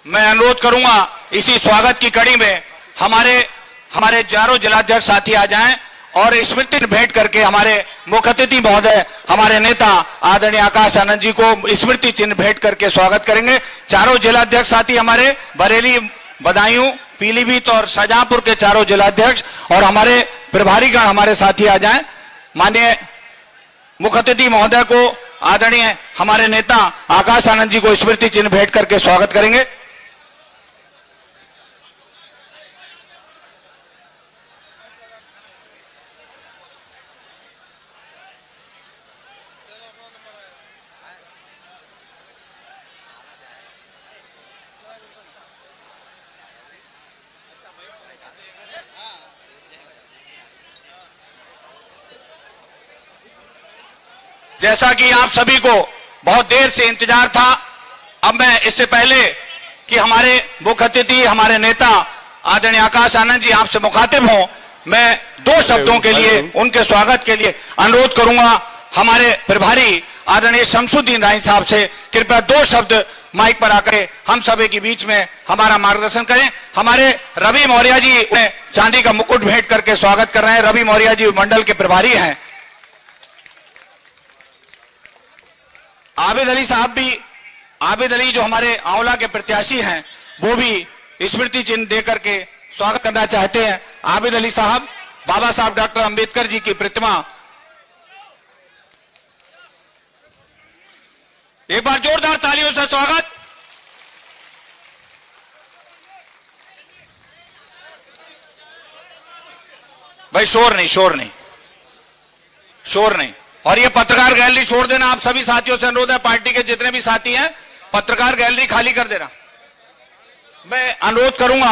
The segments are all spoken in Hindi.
मैं अनुरोध करूंगा इसी स्वागत की कड़ी में हमारे चारों जिलाध्यक्ष साथी आ जाएं और स्मृति भेंट करके हमारे मुख्य अतिथि महोदय हमारे नेता आदरणीय आकाश आनंद जी को स्मृति चिन्ह भेंट करके स्वागत करेंगे। चारों जिलाध्यक्ष साथी हमारे बरेली, बदायूं, पीलीभीत और शाहजहांपुर के चारों जिलाध्यक्ष और हमारे प्रभारीगण हमारे साथी आ जाएं। माननीय मुख्य अतिथि महोदय को आदरणीय हमारे नेता आकाश आनंद जी को स्मृति चिन्ह भेंट करके स्वागत करेंगे। जैसा कि आप सभी को बहुत देर से इंतजार था, अब मैं इससे पहले कि हमारे मुख्य अतिथि हमारे नेता आदरणीय आकाश आनंद जी आपसे मुखातिब हों, मैं 2 शब्दों के लिए उनके स्वागत के लिए अनुरोध करूंगा हमारे प्रभारी आदरणीय शमसुद्दीन राय साहब से कृपया 2 शब्द माइक पर आकर हम सभी के बीच में हमारा मार्गदर्शन करें। हमारे रवि मौर्य जी चांदी का मुकुट भेंट करके स्वागत कर रहे हैं। रवि मौर्य जी मंडल के प्रभारी हैं। आबिद अली साहब भी, आबिद अली जो हमारे आंवला के प्रत्याशी हैं, वो भी स्मृति चिन्ह देकर के स्वागत करना चाहते हैं। आबिद अली साहब, बाबा साहब डॉक्टर अंबेडकर जी की प्रतिमा, एक बार जोरदार तालियों से स्वागत। भाई शोर नहीं, शोर नहीं, शोर नहीं। और ये पत्रकार गैलरी छोड़ देना। आप सभी साथियों से अनुरोध है, पार्टी के जितने भी साथी हैं, पत्रकार गैलरी खाली कर देना। मैं अनुरोध करूंगा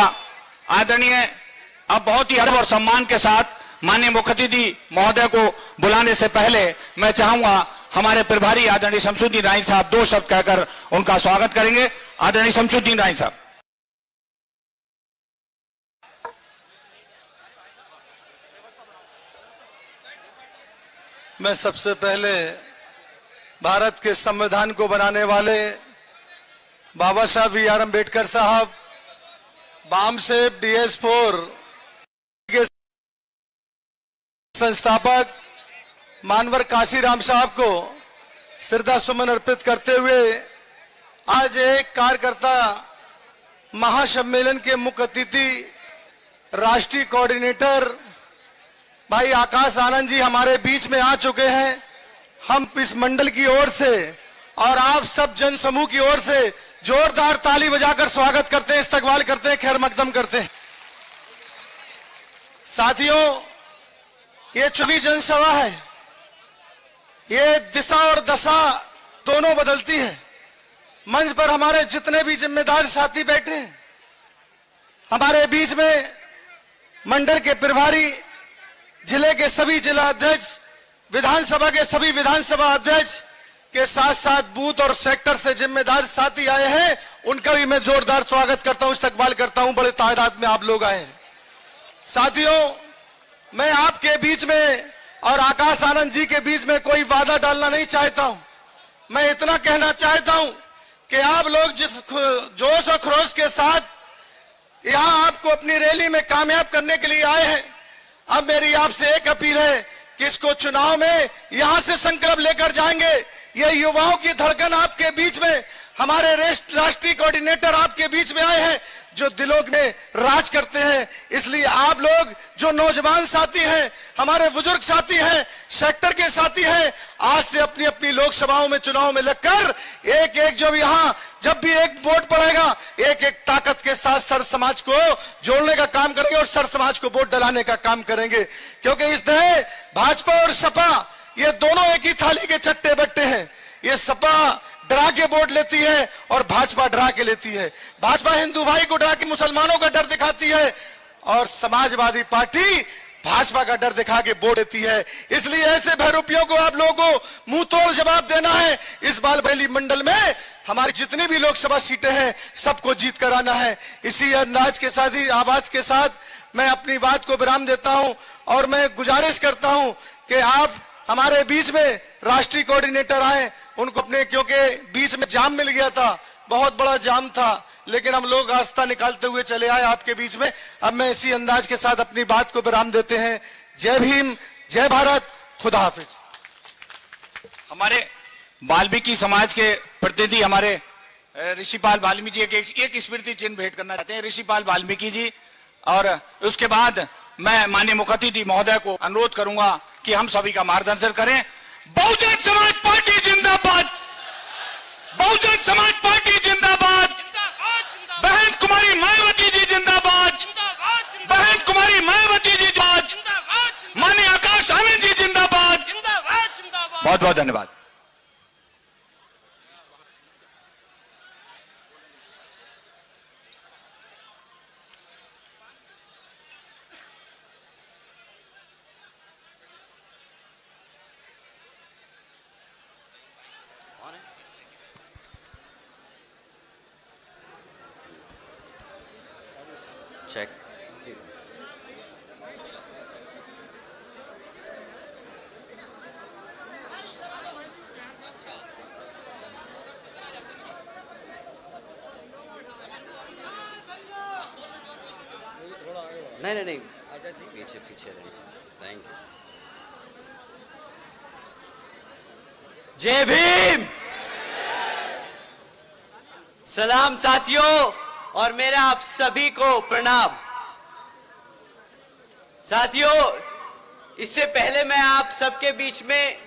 आदरणीय, अब बहुत ही अदब और सम्मान के साथ माननीय मुख्य अतिथि महोदय को बुलाने से पहले मैं चाहूंगा हमारे प्रभारी आदरणीय शमसुद्दीन राय साहब 2 शब्द कहकर उनका स्वागत करेंगे। आदरणीय शमसुद्दीन राय साहब। मैं सबसे पहले भारत के संविधान को बनाने वाले बाबा साहब बी.आर. अम्बेडकर साहब, बामसेफ DS4 के संस्थापक मानवर काशीराम साहब को श्रद्धा सुमन अर्पित करते हुए आज एक कार्यकर्ता महासम्मेलन के मुख्य अतिथि राष्ट्रीय कोऑर्डिनेटर भाई आकाश आनंद जी हमारे बीच में आ चुके हैं। हम इस मंडल की ओर से और आप सब जन समूह की ओर से जोरदार ताली बजाकर स्वागत करते हैं, इस्तकबाल करते हैं, खैर मकदम करते हैं। साथियों, ये चुनी जनसभा है, ये दिशा और दशा दोनों बदलती है। मंच पर हमारे जितने भी जिम्मेदार साथी बैठे हैं, हमारे बीच में मंडल के प्रभारी, जिले के सभी जिला अध्यक्ष, विधानसभा के सभी विधानसभा अध्यक्ष के साथ साथ बूथ और सेक्टर से जिम्मेदार साथी आए हैं, उनका भी मैं जोरदार स्वागत करता हूं, इस्तकबाल करता हूं। बड़े तादाद में आप लोग आए हैं। साथियों, मैं आपके बीच में और आकाश आनंद जी के बीच में कोई वादा डालना नहीं चाहता हूं। मैं इतना कहना चाहता हूं कि आप लोग जिस जोश और खरोश के साथ यहां आपको अपनी रैली में कामयाब करने के लिए आए हैं, अब मेरी आपसे एक अपील है कि इसको चुनाव में यहां से संकल्प लेकर जाएंगे। ये युवाओं की धड़कन आपके बीच में, हमारे राष्ट्रीय कोऑर्डिनेटर आपके बीच में आए हैं जो दिलों में राज करते हैं। इसलिए आप लोग जो नौजवान साथी हैं, हमारे बुजुर्ग साथी हैं, सेक्टर के साथी हैं, आज से अपनी अपनी लोकसभाओं में चुनाव में लगकर एक एक जो यहां जब भी एक वोट पड़ेगा, एक एक ताकत के साथ सर समाज को जोड़ने का काम करेंगे और सर समाज को वोट डलाने का काम करेंगे। क्योंकि इस देश भाजपा और सपा ये दोनों एक ही थाली के चट्टे बट्टे हैं। ये सपा डरा के वोट लेती है और भाजपा डरा के लेती है। भाजपा हिंदू भाई को डरा के मुसलमानों का डर दिखाती है और समाजवादी पार्टी भाजपा का डर दिखा के वोट देती है। इसलिए ऐसे बहरूपियों को आप लोगों को मुंह तोड़ जवाब देना है। इस बार बरेली मंडल में हमारी जितनी भी लोकसभा सीटें हैं, सबको जीत कर आना है। इसी अंदाज के साथ ही आवाज के साथ मैं अपनी बात को विराम देता हूं और मैं गुजारिश करता हूं कि आप हमारे बीच में राष्ट्रीय कोऑर्डिनेटर आए, उनको अपने, क्योंकि बीच में जाम मिल गया था, बहुत बड़ा जाम था, लेकिन हम लोग रास्ता निकालते हुए चले आए आपके बीच में। अब मैं इसी अंदाज के साथ अपनी बात को विराम देते हैं। जय भीम, जय भारत, खुदा हाफिज। हमारे वाल्मीकि समाज के प्रतिनिधि हमारे ऋषिपाल वाल्मीकि जी एक स्मृति चिन्ह भेंट करना चाहते हैं, ऋषिपाल वाल्मीकि जी। और उसके बाद मैं माननीय मुख्यातिथि महोदय को अनुरोध करूंगा कि हम सभी का मार्गदर्शन करें। बहुजन समाज पार्टी जिंदाबाद, बहुजन समाज पार्टी जिंदाबाद, बहन कुमारी मायावती जी जिंदाबाद, बहन कुमारी मायावती जी जिंदाबाद, माननीय आकाश आनंद जी जिंदाबाद। बहुत बहुत धन्यवाद। चेक। नहीं नहीं नहीं, पीछे पीछे रहिए। Thank you. जय भीम, सलाम साथियों, और मेरा आप सभी को प्रणाम। साथियों, इससे पहले मैं आप सबके बीच में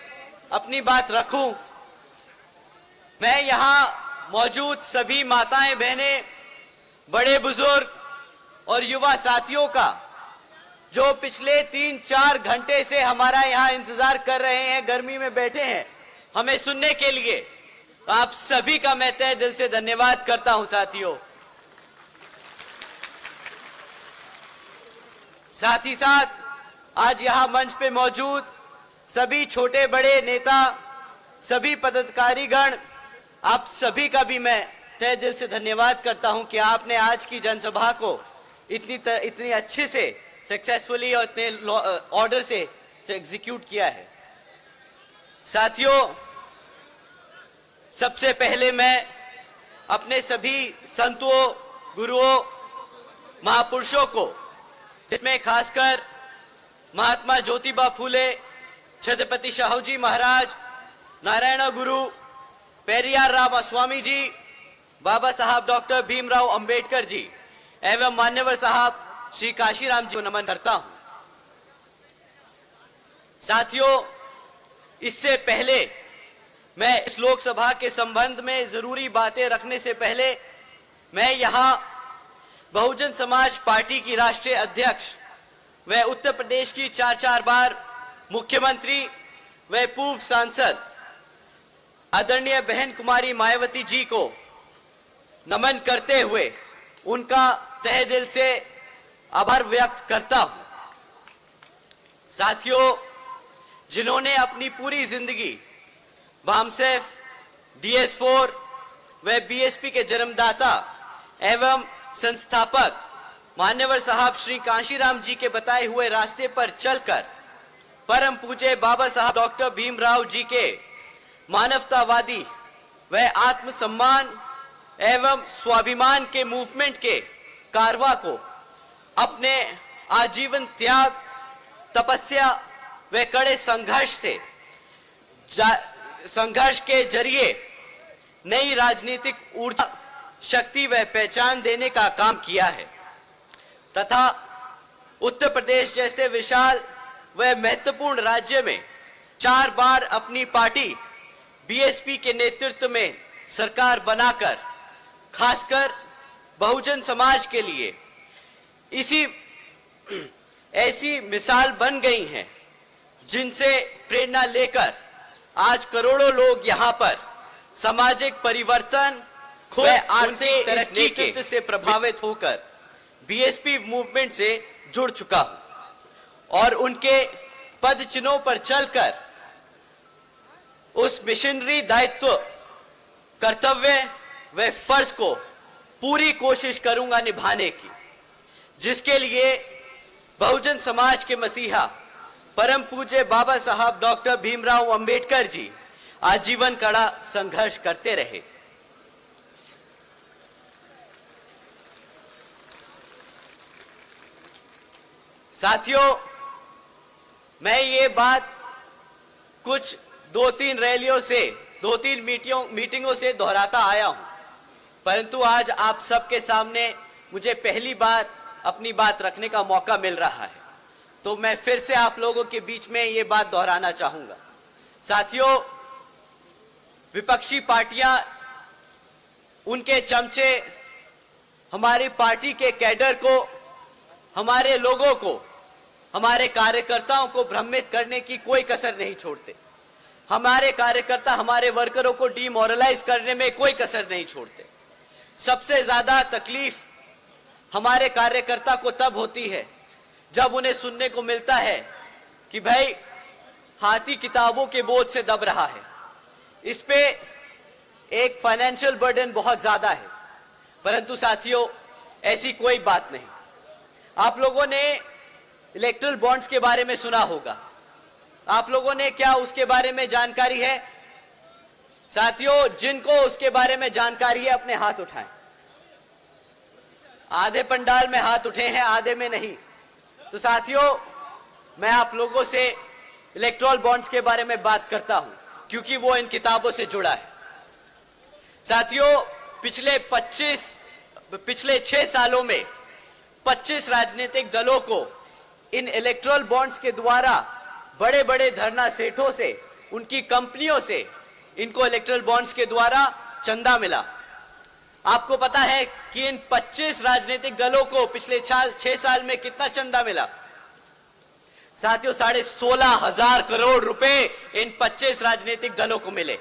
अपनी बात रखूं, मैं यहां मौजूद सभी माताएं, बहनें, बड़े बुजुर्ग और युवा साथियों का, जो पिछले 3-4 घंटे से हमारा यहां इंतजार कर रहे हैं, गर्मी में बैठे हैं हमें सुनने के लिए, आप सभी का मैं तहे दिल से धन्यवाद करता हूं। साथियों, साथ ही साथ आज यहां मंच पे मौजूद सभी छोटे बड़े नेता, सभी पदाधिकारीगण, आप सभी का भी मैं तहे दिल से धन्यवाद करता हूं कि आपने आज की जनसभा को इतनी अच्छे से सक्सेसफुली और इतने ऑर्डर से एग्जीक्यूट किया है। साथियों, सबसे पहले मैं अपने सभी संतों, गुरुओं, महापुरुषों को, जिसमें खासकर महात्मा ज्योतिबा फूले, छत्रपति शाहूजी महाराज, नारायण गुरु, पेरियार राम स्वामी जी, बाबा साहब डॉक्टर भीमराव अंबेडकर जी एवं मान्यवर साहब श्री काशीराम जी को नमन करता हूं। साथियों, इससे पहले मैं इस लोकसभा के संबंध में जरूरी बातें रखने से पहले मैं यहां बहुजन समाज पार्टी की राष्ट्रीय अध्यक्ष व उत्तर प्रदेश की 4 बार मुख्यमंत्री व पूर्व सांसद आदरणीय बहन कुमारी मायावती जी को नमन करते हुए उनका तहे दिल से आभार व्यक्त करता हूं। साथियों, जिन्होंने अपनी पूरी जिंदगी बामसेफ, DS4 व बीएसपी के जन्मदाता एवं संस्थापक मान्यवर साहब श्री काशीराम जी के बताए हुए रास्ते पर चलकर परम पूज्य बाबा साहब डॉक्टर भीमराव जी के मानवतावादी व आत्मसम्मान एवं स्वाभिमान के मूवमेंट के कारवा को अपने आजीवन त्याग, तपस्या व कड़े संघर्ष के जरिए नई राजनीतिक ऊर्जा, शक्ति व पहचान देने का काम किया है तथा उत्तर प्रदेश जैसे विशाल व महत्वपूर्ण राज्य में 4 बार अपनी पार्टी बीएसपी के नेतृत्व में सरकार बनाकर खासकर बहुजन समाज के लिए ऐसी मिसाल बन गई हैं जिनसे प्रेरणा लेकर आज करोड़ों लोग यहां पर सामाजिक परिवर्तन व आर्थिक तरक्की से प्रभावित होकर बीएसपी मूवमेंट से जुड़ चुका हूं और उनके पद चिन्हों पर चलकर उस मिशनरी दायित्व, कर्तव्य व फर्ज को पूरी कोशिश करूंगा निभाने की, जिसके लिए बहुजन समाज के मसीहा परम पूज्य बाबा साहब डॉक्टर भीमराव अंबेडकर जी आजीवन कड़ा संघर्ष करते रहे। साथियों, मैं ये बात कुछ 2-3 रैलियों से 2-3 मीटिंगों से दोहराता आया हूं, परंतु आज आप सबके सामने मुझे पहली बार अपनी बात रखने का मौका मिल रहा है, तो मैं फिर से आप लोगों के बीच में ये बात दोहराना चाहूंगा। साथियों, विपक्षी पार्टियां, उनके चमचे हमारी पार्टी के कैडर को, हमारे लोगों को, हमारे कार्यकर्ताओं को भ्रमित करने की कोई कसर नहीं छोड़ते। हमारे कार्यकर्ता, हमारे वर्करों को डिमोरलाइज करने में कोई कसर नहीं छोड़ते। सबसे ज्यादा तकलीफ हमारे कार्यकर्ता को तब होती है जब उन्हें सुनने को मिलता है कि भाई हाथी किताबों के बोझ से दब रहा है, इस पे एक फाइनेंशियल बर्डन बहुत ज्यादा है। परंतु साथियों, ऐसी कोई बात नहीं। आप लोगों ने इलेक्ट्रल बॉन्ड्स के बारे में सुना होगा, आप लोगों ने क्या उसके बारे में जानकारी है? साथियों, जिनको उसके बारे में जानकारी है अपने हाथ उठाएं। आधे पंडाल में हाथ उठे हैं, आधे में नहीं। तो साथियों, मैं आप लोगों से इलेक्ट्रल बॉन्ड्स के बारे में बात करता हूं, क्योंकि वो इन किताबों से जुड़ा है। साथियों, पिछले 6 सालों में 25 राजनीतिक दलों को इन इलेक्ट्रल बॉन्ड्स के द्वारा बड़े बड़े धरना सेठों से, उनकी कंपनियों से इनको इलेक्ट्रल बॉन्ड्स के द्वारा चंदा मिला। आपको पता है कि इन 25 राजनीतिक दलों को पिछले 6 साल में कितना चंदा मिला? साथियों, 16,500 करोड़ रुपए इन 25 राजनीतिक दलों को मिले।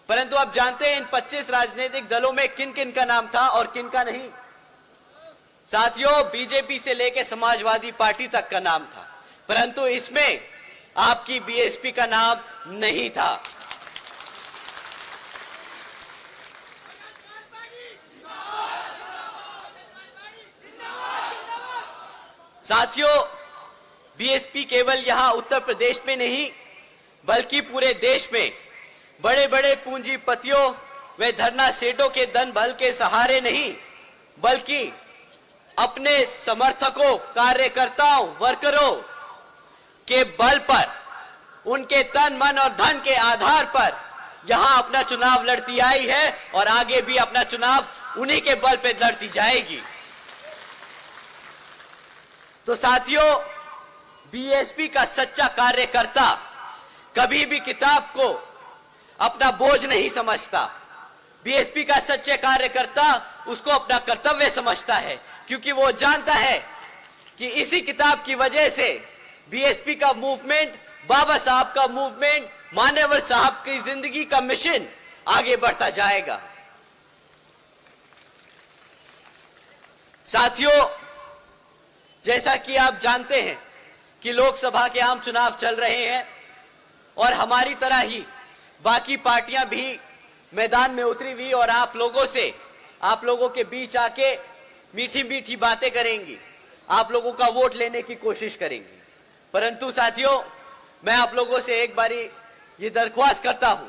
परंतु आप जानते हैं इन 25 राजनीतिक दलों में किन किन का नाम था और किन का नहीं? साथियों, बीजेपी से लेकर समाजवादी पार्टी तक का नाम था, परंतु इसमें आपकी बीएसपी का नाम नहीं था। साथियों, बीएसपी केवल यहां उत्तर प्रदेश में नहीं बल्कि पूरे देश में बड़े बड़े पूंजीपतियों व धरना सेठों के धन बल के सहारे नहीं, बल्कि अपने समर्थकों, कार्यकर्ताओं, वर्करों के बल पर, उनके तन मन और धन के आधार पर यहां अपना चुनाव लड़ती आई है और आगे भी अपना चुनाव उन्हीं के बल पे लड़ती जाएगी। तो साथियों, बीएसपी का सच्चा कार्यकर्ता कभी भी किताब को अपना बोझ नहीं समझता। बीएसपी का सच्चे कार्यकर्ता उसको अपना कर्तव्य समझता है, क्योंकि वो जानता है कि इसी किताब की वजह से बीएसपी का मूवमेंट, बाबा साहब का मूवमेंट, मान्यवर साहब की जिंदगी का मिशन आगे बढ़ता जाएगा। साथियों, जैसा कि आप जानते हैं कि लोकसभा के आम चुनाव चल रहे हैं और हमारी तरह ही बाकी पार्टियां भी मैदान में उतरी हुई और आप लोगों के बीच आके मीठी मीठी बातें करेंगी, आप लोगों का वोट लेने की कोशिश करेंगी। परंतु साथियों, मैं आप लोगों से एक बारी ये दरख्वास्त करता हूं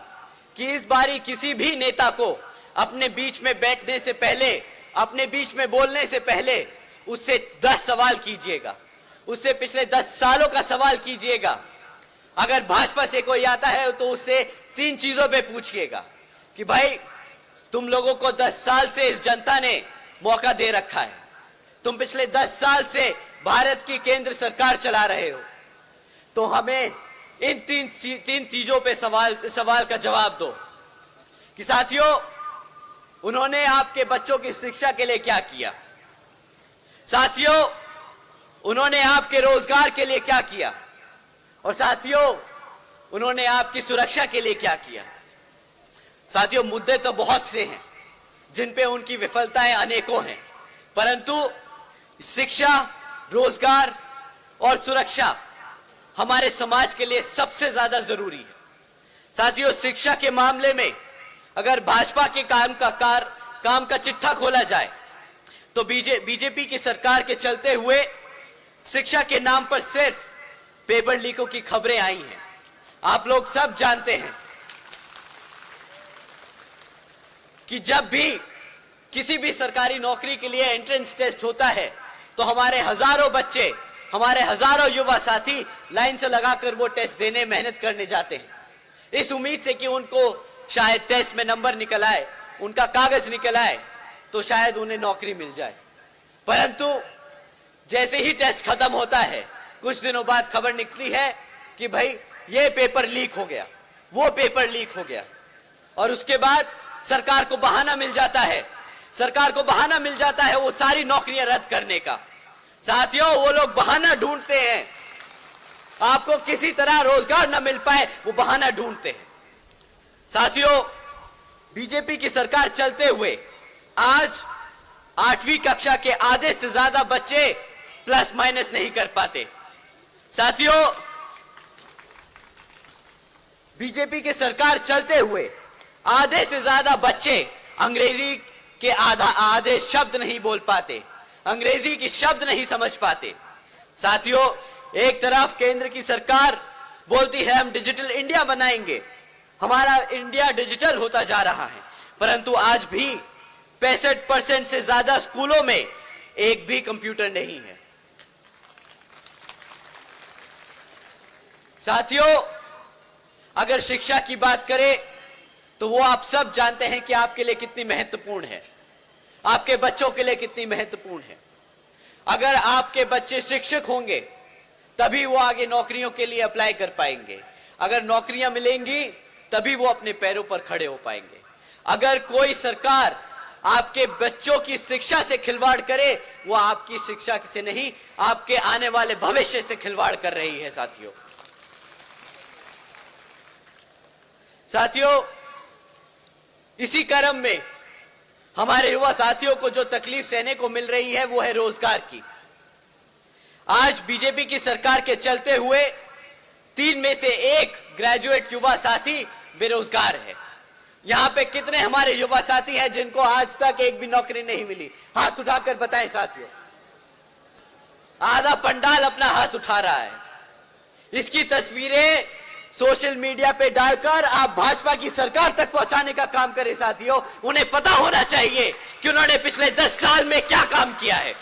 कि इस बारी किसी भी नेता को अपने बीच में बैठने से पहले, अपने बीच में बोलने से पहले उससे 10 सवाल कीजिएगा, उससे पिछले 10 सालों का सवाल कीजिएगा। अगर भाजपा से कोई आता है तो उससे 3 चीजों पे पूछिएगा कि भाई, तुम लोगों को 10 साल से इस जनता ने मौका दे रखा है, तुम पिछले 10 साल से भारत की केंद्र सरकार चला रहे हो, तो हमें इन 3 चीजों पे सवाल का जवाब दो कि साथियों, उन्होंने आपके बच्चों की शिक्षा के लिए क्या किया? साथियों, उन्होंने आपके रोजगार के लिए क्या किया? और साथियों, उन्होंने आपकी सुरक्षा के लिए क्या किया? साथियों, मुद्दे तो बहुत से हैं जिन पे उनकी विफलताएं अनेकों हैं, परंतु शिक्षा, रोजगार और सुरक्षा हमारे समाज के लिए सबसे ज्यादा जरूरी है। साथियों, शिक्षा के मामले में अगर भाजपा के काम का चिट्ठा खोला जाए तो बीजेपी की सरकार के चलते हुए शिक्षा के नाम पर सिर्फ पेपर लीकों की खबरें आई हैं। आप लोग सब जानते हैं कि जब भी किसी भी सरकारी नौकरी के लिए एंट्रेंस टेस्ट होता है तो हमारे हजारों बच्चे हमारे हजारों युवा साथी लाइन से लगाकर वो टेस्ट देने मेहनत करने जाते हैं, इस उम्मीद से कि उनको शायद टेस्ट में नंबर निकल आए, उनका कागज निकल आए, तो शायद उन्हें नौकरी मिल जाए। परंतु जैसे ही टेस्ट खत्म होता है, कुछ दिनों बाद खबर निकली है कि भाई ये पेपर लीक हो गया, वो पेपर लीक हो गया, और उसके बाद सरकार को बहाना मिल जाता है, सरकार को बहाना मिल जाता है वो सारी नौकरियां रद्द करने का। साथियों, वो लोग बहाना ढूंढते हैं, आपको किसी तरह रोजगार ना मिल पाए वो बहाना ढूंढते हैं। साथियों, बीजेपी की सरकार चलते हुए आज 8वीं कक्षा के आधे से ज्यादा बच्चे प्लस माइनस नहीं कर पाते। साथियों, बीजेपी की सरकार चलते हुए आधे से ज्यादा बच्चे अंग्रेजी के आधे शब्द नहीं बोल पाते, अंग्रेजी की शब्द नहीं समझ पाते। साथियों, एक तरफ केंद्र की सरकार बोलती है हम डिजिटल इंडिया बनाएंगे, हमारा इंडिया डिजिटल होता जा रहा है, परंतु आज भी 65% से ज्यादा स्कूलों में एक भी कंप्यूटर नहीं है। साथियों, अगर शिक्षा की बात करें तो वो आप सब जानते हैं कि आपके लिए कितनी महत्वपूर्ण है, आपके बच्चों के लिए कितनी महत्वपूर्ण है। अगर आपके बच्चे शिक्षक होंगे तभी वो आगे नौकरियों के लिए अप्लाई कर पाएंगे, अगर नौकरियां मिलेंगी तभी वो अपने पैरों पर खड़े हो पाएंगे। अगर कोई सरकार आपके बच्चों की शिक्षा से खिलवाड़ करे, वो आपकी शिक्षा से नहीं, आपके आने वाले भविष्य से खिलवाड़ कर रही है। साथियों, इसी क्रम में हमारे युवा साथियों को जो तकलीफ सहने को मिल रही है वो है रोजगार की। आज बीजेपी की सरकार के चलते हुए 3 में से 1 ग्रेजुएट युवा साथी बेरोजगार है। यहां पे कितने हमारे युवा साथी हैं जिनको आज तक एक भी नौकरी नहीं मिली? हाथ उठाकर बताएं साथियों। आधा पंडाल अपना हाथ उठा रहा है। इसकी तस्वीरें सोशल मीडिया पे डालकर आप भाजपा की सरकार तक पहुंचाने का काम करें। साथियों, उन्हें पता होना चाहिए कि उन्होंने पिछले 10 साल में क्या काम किया है।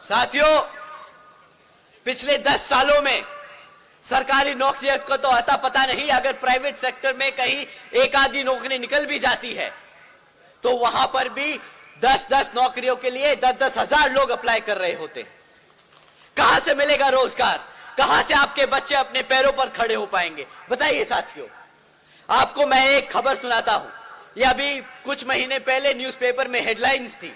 साथियों, पिछले 10 सालों में सरकारी नौकरियों को तो अता पता नहीं, अगर प्राइवेट सेक्टर में कहीं एक आधी नौकरी निकल भी जाती है तो वहां पर भी 10-10 नौकरियों के लिए 10-10 हजार लोग अप्लाई कर रहे होते हैं। कहां से मिलेगा रोजगार? कहां से आपके बच्चे अपने पैरों पर खड़े हो पाएंगे? बताइए साथियों। आपको मैं एक खबर सुनाता हूं, यह अभी कुछ महीने पहले न्यूज़पेपर में हेडलाइंस थी।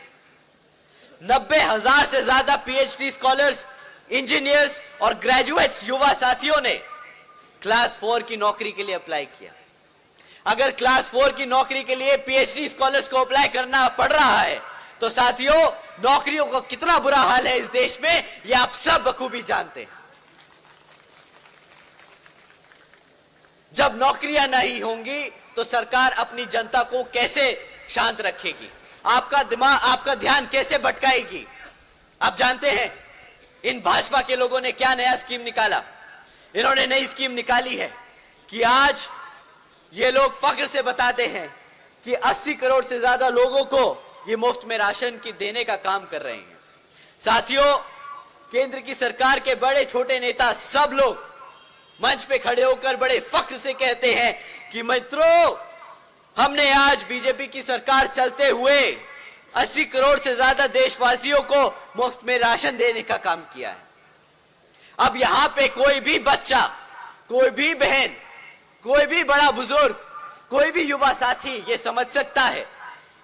90,000 से ज्यादा पीएचडी स्कॉलर्स, इंजीनियर्स और ग्रेजुएट्स युवा साथियों ने क्लास 4 की नौकरी के लिए अप्लाई किया। अगर क्लास 4 की नौकरी के लिए पीएचडी स्कॉलर्स को अप्लाई करना पड़ रहा है तो साथियों, नौकरियों का कितना बुरा हाल है इस देश में, यह आप सब बखूबी जानते हैं। जब नौकरियां नहीं होंगी तो सरकार अपनी जनता को कैसे शांत रखेगी? आपका दिमाग, आपका ध्यान कैसे भटकाएगी? आप जानते हैं इन भाजपा के लोगों ने क्या नया स्कीम निकाला? इन्होंने नई स्कीम निकाली है कि आज ये लोग फख्र से बताते हैं कि 80 करोड़ से ज्यादा लोगों को ये मुफ्त में राशन की देने का काम कर रहे हैं। साथियों, केंद्र की सरकार के बड़े छोटे नेता सब लोग मंच पे खड़े होकर बड़े फख्र से कहते हैं कि मित्रों, हमने आज बीजेपी की सरकार चलते हुए 80 करोड़ से ज्यादा देशवासियों को मुफ्त में राशन देने का काम किया है। अब यहां पे कोई भी बच्चा, कोई भी बहन, कोई भी बड़ा बुजुर्ग, कोई भी युवा साथी ये समझ सकता है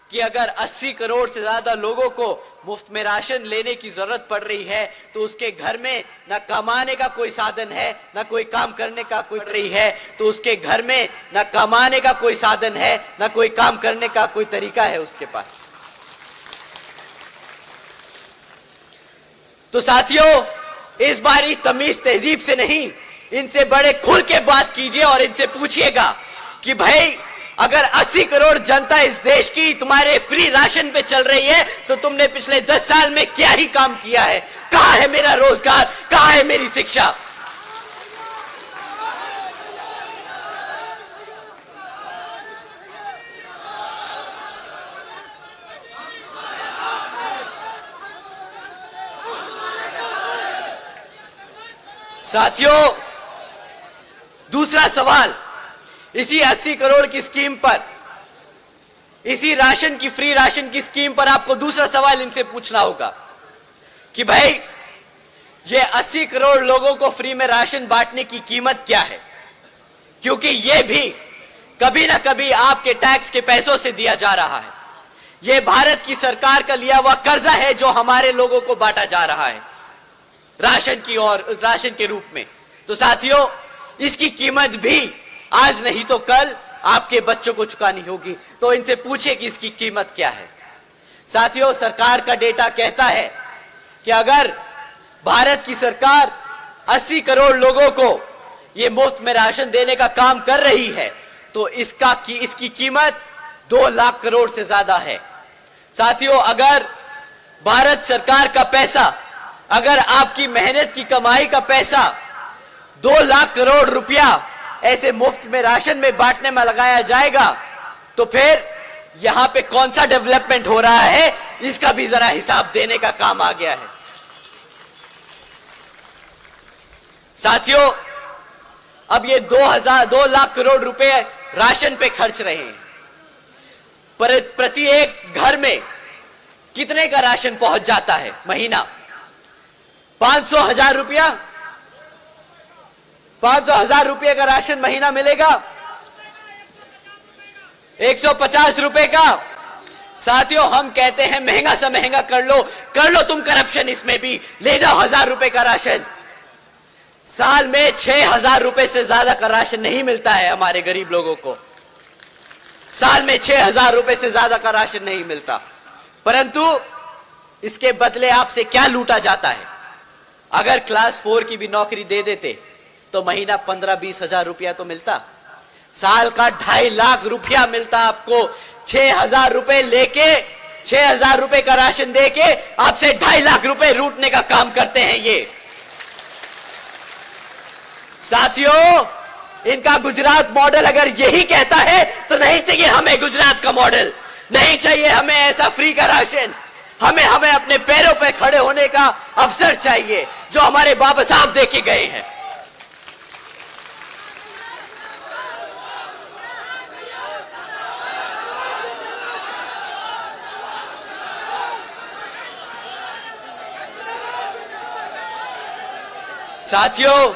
कि अगर 80 करोड़ से ज्यादा लोगों को मुफ्त में राशन लेने की जरूरत पड़ रही है तो उसके घर में ना कमाने का कोई साधन है, ना कोई काम करने का कोई रही है, तो उसके घर में ना कमाने का कोई साधन है, ना कोई काम करने का कोई तरीका है उसके पास। तो साथियों, इस बारी तमीज तहजीब से नहीं, इनसे बड़े खुल के बात कीजिए और इनसे पूछिएगा कि भाई, अगर 80 करोड़ जनता इस देश की तुम्हारे फ्री राशन पे चल रही है तो तुमने पिछले 10 साल में क्या ही काम किया है? कहां है मेरा रोजगार? कहां है मेरी शिक्षा? साथियों, दूसरा सवाल, इसी 80 करोड़ की स्कीम पर, इसी राशन की, फ्री राशन की स्कीम पर आपको दूसरा सवाल इनसे पूछना होगा कि भाई ये 80 करोड़ लोगों को फ्री में राशन बांटने की कीमत क्या है? क्योंकि ये भी कभी ना कभी आपके टैक्स के पैसों से दिया जा रहा है। ये भारत की सरकार का लिया हुआ कर्जा है जो हमारे लोगों को बांटा जा रहा है राशन की और राशन के रूप में। तो साथियों, इसकी कीमत भी आज नहीं तो कल आपके बच्चों को चुकानी होगी। तो इनसे पूछे कि इसकी कीमत क्या है। साथियों, सरकार का डेटा कहता है कि अगर भारत की सरकार 80 करोड़ लोगों को ये मुफ्त में राशन देने का काम कर रही है तो इसकी कीमत 2 लाख करोड़ से ज्यादा है। साथियों, अगर भारत सरकार का पैसा, अगर आपकी मेहनत की कमाई का पैसा 2 लाख करोड़ रुपया ऐसे मुफ्त में राशन में बांटने में लगाया जाएगा तो फिर यहां पे कौन सा डेवलपमेंट हो रहा है, इसका भी जरा हिसाब देने का काम आ गया है। साथियों, अब ये 2 लाख करोड़ रुपए राशन पे खर्च रहे हैं। प्रति एक घर में कितने का राशन पहुंच जाता है महीना? 500,000 रुपया, 500,000 रुपये का राशन महीना मिलेगा, 150 रुपए का। साथियों, हम कहते हैं महंगा से महंगा कर लो तुम करप्शन, इसमें भी ले जाओ 1000 रुपए का राशन। साल में 6,000 रुपए से ज्यादा का राशन नहीं मिलता है हमारे गरीब लोगों को। साल में 6,000 रुपए से ज्यादा का राशन नहीं मिलता, परंतु इसके बदले आपसे क्या लूटा जाता है? अगर क्लास 4 की भी नौकरी दे देते तो महीना 15-20 हजार रुपया तो मिलता। साल का 2.5 लाख रुपया मिलता आपको। 6,000 रुपए लेके, 6,000 रुपए का राशन देके आपसे 2.5 लाख रुपए लूटने का काम करते हैं ये। साथियों, इनका गुजरात मॉडल अगर यही कहता है तो नहीं चाहिए हमें गुजरात का मॉडल, नहीं चाहिए हमें ऐसा फ्री का राशन। हमें अपने पैरों पे खड़े होने का अवसर चाहिए जो हमारे बाबा साहब दे के गए हैं। साथियों,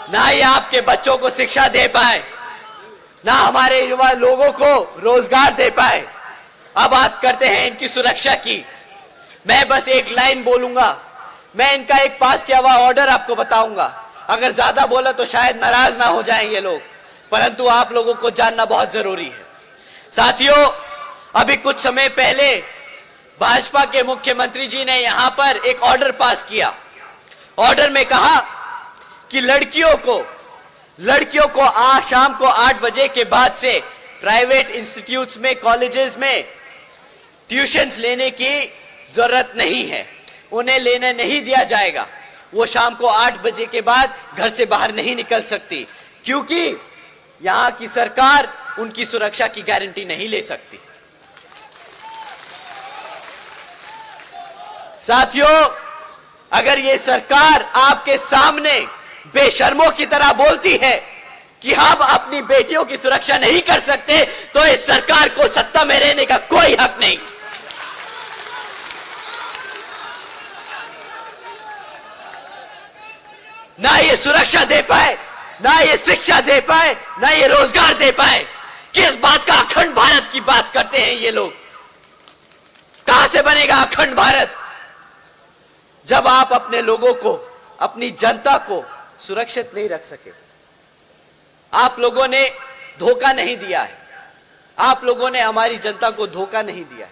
ना ये आपके बच्चों को शिक्षा दे पाए, ना हमारे युवा लोगों को रोजगार दे पाए। अब बात करते हैं इनकी सुरक्षा की। मैं बस एक लाइन बोलूंगा, मैं इनका एक पास किया हुआ ऑर्डर आपको बताऊंगा। अगर ज्यादा बोला तो शायद नाराज ना हो जाएं ये लोग, परंतु आप लोगों को जानना बहुत जरूरी है। साथियों, अभी कुछ समय पहले भाजपा के मुख्यमंत्री जी ने यहां पर एक ऑर्डर पास किया। ऑर्डर में कहा कि लड़कियों को आज शाम को 8 बजे के बाद से प्राइवेट इंस्टीट्यूट्स में, कॉलेजेस में ट्यूशंस लेने की जरूरत नहीं है, उन्हें लेने नहीं दिया जाएगा। वो शाम को 8 बजे के बाद घर से बाहर नहीं निकल सकती, क्योंकि यहां की सरकार उनकी सुरक्षा की गारंटी नहीं ले सकती। साथियों, अगर ये सरकार आपके सामने बेशर्मों की तरह बोलती है कि हम अपनी बेटियों की सुरक्षा नहीं कर सकते, तो इस सरकार को सत्ता में रहने का कोई हक नहीं। ना ये सुरक्षा दे पाए, ना ये शिक्षा दे पाए, ना ये रोजगार दे पाए। किस बात का अखंड भारत की बात करते हैं ये लोग? कहां से बनेगा अखंड भारत जब आप अपने लोगों को, अपनी जनता को सुरक्षित नहीं रख सके? आप लोगों ने धोखा नहीं दिया है, आप लोगों ने हमारी जनता को धोखा नहीं दिया है,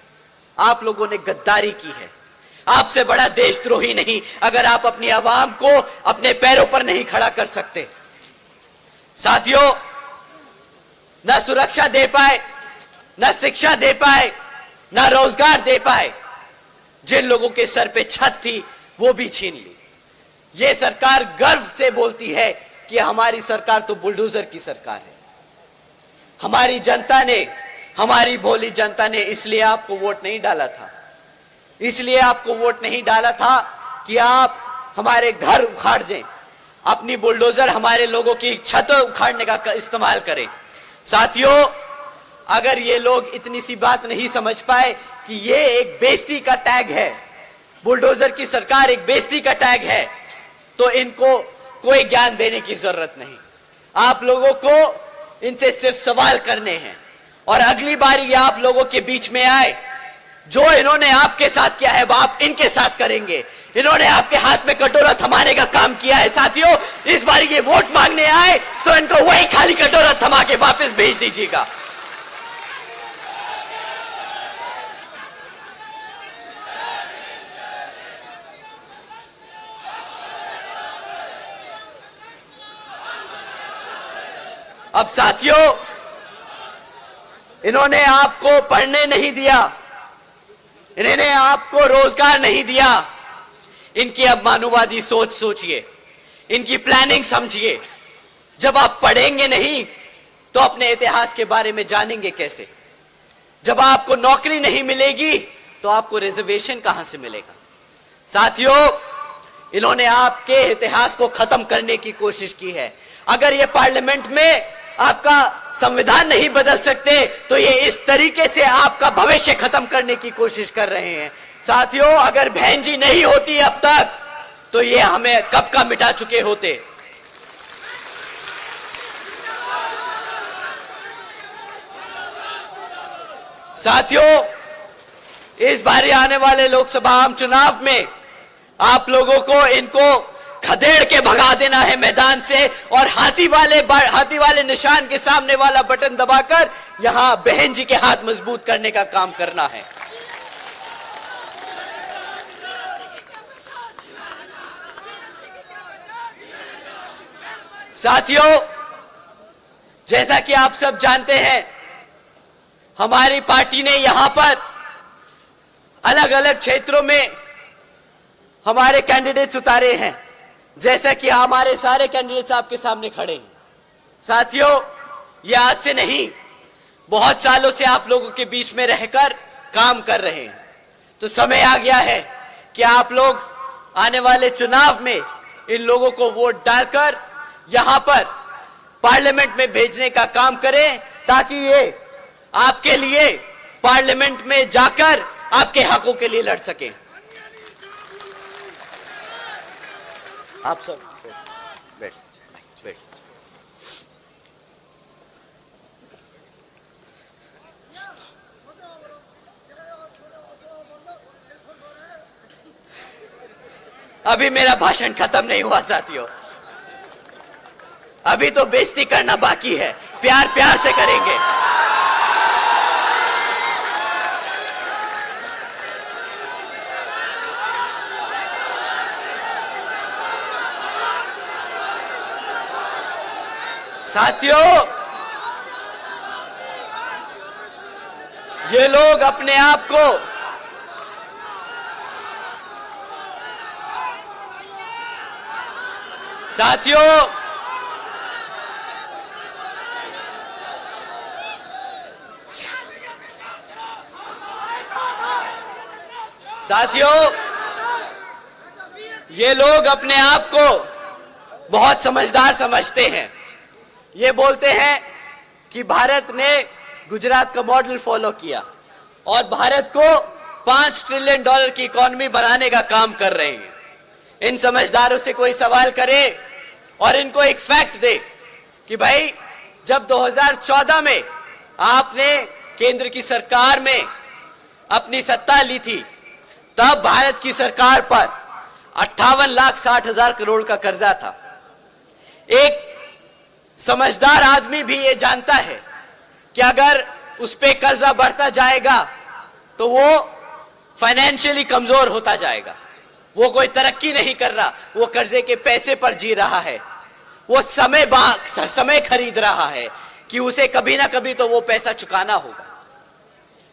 आप लोगों ने गद्दारी की है। आपसे बड़ा देशद्रोही नहीं अगर आप अपनी आवाम को अपने पैरों पर नहीं खड़ा कर सकते। साथियों, ना सुरक्षा दे पाए, ना शिक्षा दे पाए, ना रोजगार दे पाए। जिन लोगों के सर पे छत थी वो भी छीन ली। ये सरकार गर्व से बोलती है कि हमारी सरकार तो बुलडोजर की सरकार है। हमारी जनता ने, हमारी भोली जनता ने इसलिए आपको वोट नहीं डाला था, इसलिए आपको वोट नहीं डाला था कि आप हमारे घर उखाड़ दें, अपनी बुलडोजर हमारे लोगों की छत उखाड़ने का इस्तेमाल करें। साथियों, अगर ये लोग इतनी सी बात नहीं समझ पाए कि ये एक बेइज्जती का टैग है, बुलडोजर की सरकार एक बेइज्जती का टैग है, तो इनको कोई ज्ञान देने की जरूरत नहीं। आप लोगों को इनसे सिर्फ सवाल करने हैं, और अगली बार ये आप लोगों के बीच में आए, जो इन्होंने आपके साथ किया है वो आप इनके साथ करेंगे। इन्होंने आपके हाथ में कटोरा थमाने का काम किया है। साथियों, इस बार ये वोट मांगने आए तो इनको वही खाली कटोरा थमा के वापस भेज दीजिएगा। अब साथियों, इन्होंने आपको पढ़ने नहीं दिया, इन्होंने आपको रोजगार नहीं दिया। इनकी अब मानववादी सोच सोचिए, इनकी प्लानिंग समझिए। जब आप पढ़ेंगे नहीं तो अपने इतिहास के बारे में जानेंगे कैसे? जब आपको नौकरी नहीं मिलेगी तो आपको रिजर्वेशन कहां से मिलेगा? साथियों, इन्होंने आपके इतिहास को खत्म करने की कोशिश की है। अगर ये पार्लियामेंट में आपका संविधान नहीं बदल सकते तो ये इस तरीके से आपका भविष्य खत्म करने की कोशिश कर रहे हैं। साथियों, अगर बहन जी नहीं होती अब तक तो ये हमें कब का मिटा चुके होते। साथियों, इस बार आने वाले लोकसभा आम चुनाव में आप लोगों को इनको खदेड़ के भगा देना है मैदान से, और हाथी वाले निशान के सामने वाला बटन दबाकर यहां बहन जी के हाथ मजबूत करने का काम करना है। साथियों, जैसा कि आप सब जानते हैं, हमारी पार्टी ने यहां पर अलग अलग क्षेत्रों में हमारे कैंडिडेट्स उतारे हैं, जैसा कि हमारे सारे कैंडिडेट्स आपके सामने खड़े हैं। साथियों, ये आज से नहीं, बहुत सालों से आप लोगों के बीच में रहकर काम कर रहे हैं। तो समय आ गया है कि आप लोग आने वाले चुनाव में इन लोगों को वोट डालकर यहां पर पार्लियामेंट में भेजने का काम करें, ताकि ये आपके लिए पार्लियामेंट में जाकर आपके हकों के लिए लड़ सकें। आप सब बैठ। अभी मेरा भाषण खत्म नहीं हुआ साथियों, अभी तो बेइज्जती करना बाकी है, प्यार प्यार से करेंगे। साथियों, ये लोग अपने आप को साथियों ये लोग अपने आप को बहुत समझदार समझते हैं। ये बोलते हैं कि भारत ने गुजरात का मॉडल फॉलो किया और भारत को $5 ट्रिलियन की इकोनॉमी बनाने का काम कर रहे हैं। इन समझदारों से कोई सवाल करे और इनको एक फैक्ट दे कि भाई, जब 2014 में आपने केंद्र की सरकार में अपनी सत्ता ली थी, तब भारत की सरकार पर 58,60,000 करोड़ का कर्जा था। एक समझदार आदमी भी ये जानता है कि अगर उस पे कर्जा बढ़ता जाएगा तो वो फाइनेंशियली कमजोर होता जाएगा। वो कोई तरक्की नहीं कर रहा, वो कर्जे के पैसे पर जी रहा है, वो समय खरीद रहा है कि उसे कभी ना कभी तो वो पैसा चुकाना होगा।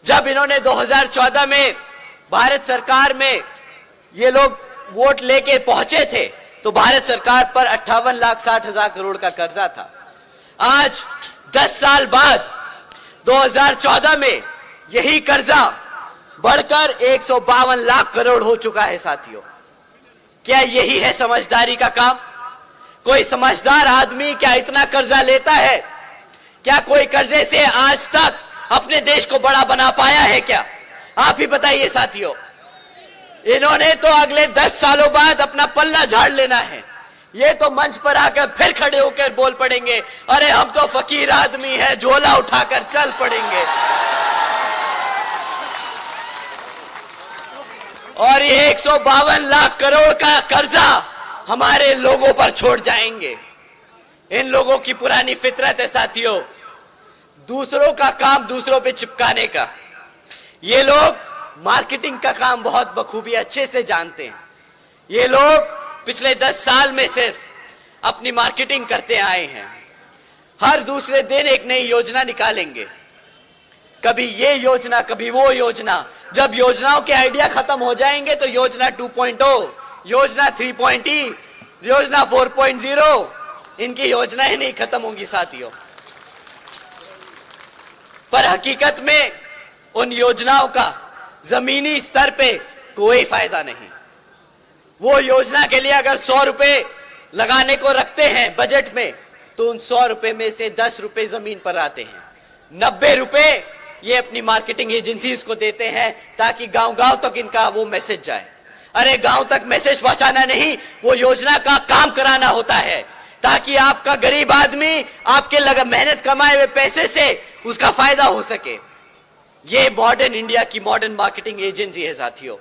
जब इन्होंने 2014 में भारत सरकार में ये लोग वोट लेके पहुंचे थे तो भारत सरकार पर 58,60,000 करोड़ का कर्जा था। आज 10 साल बाद 2014 में यही कर्जा बढ़कर 152 लाख करोड़ हो चुका है। साथियों, क्या यही है समझदारी का काम? कोई समझदार आदमी क्या इतना कर्जा लेता है? क्या कोई कर्जे से आज तक अपने देश को बड़ा बना पाया है क्या? आप ही बताइए साथियों। इन्होंने तो अगले 10 सालों बाद अपना पल्ला झाड़ लेना है। ये तो मंच पर आकर फिर खड़े होकर बोल पड़ेंगे, अरे हम तो फकीर आदमी हैं, झोला उठाकर चल पड़ेंगे। और ये 152 लाख करोड़ का कर्जा हमारे लोगों पर छोड़ जाएंगे। इन लोगों की पुरानी फितरत है साथियों, दूसरों का काम दूसरों पे चिपकाने का। ये लोग मार्केटिंग का काम बहुत बखूबी अच्छे से जानते हैं। ये लोग पिछले 10 साल में सिर्फ अपनी मार्केटिंग करते आए हैं। हर दूसरे दिन एक नई योजना निकालेंगे, कभी ये योजना कभी वो योजना। जब योजनाओं के आइडिया खत्म हो जाएंगे तो योजना 2.0, योजना 3.0, योजना 4.0, इनकी योजनाएं नहीं खत्म होंगी साथियों। पर हकीकत में उन योजनाओं का जमीनी स्तर पे कोई फायदा नहीं। वो योजना के लिए अगर 100 रुपए लगाने को रखते हैं बजट में, तो उन 100 रुपए में से 10 रुपए जमीन पर आते हैं। 90 रुपए ये अपनी मार्केटिंग एजेंसीज को देते हैं ताकि गांव-गांव तक इनका वो मैसेज जाए। अरे गांव तक मैसेज पहुंचाना नहीं, वो योजना का काम कराना होता है ताकि आपका गरीब आदमी आपके मेहनत कमाए हुए पैसे से उसका फायदा हो सके। ये मॉडर्न इंडिया की मॉडर्न मार्केटिंग एजेंसी है साथियों।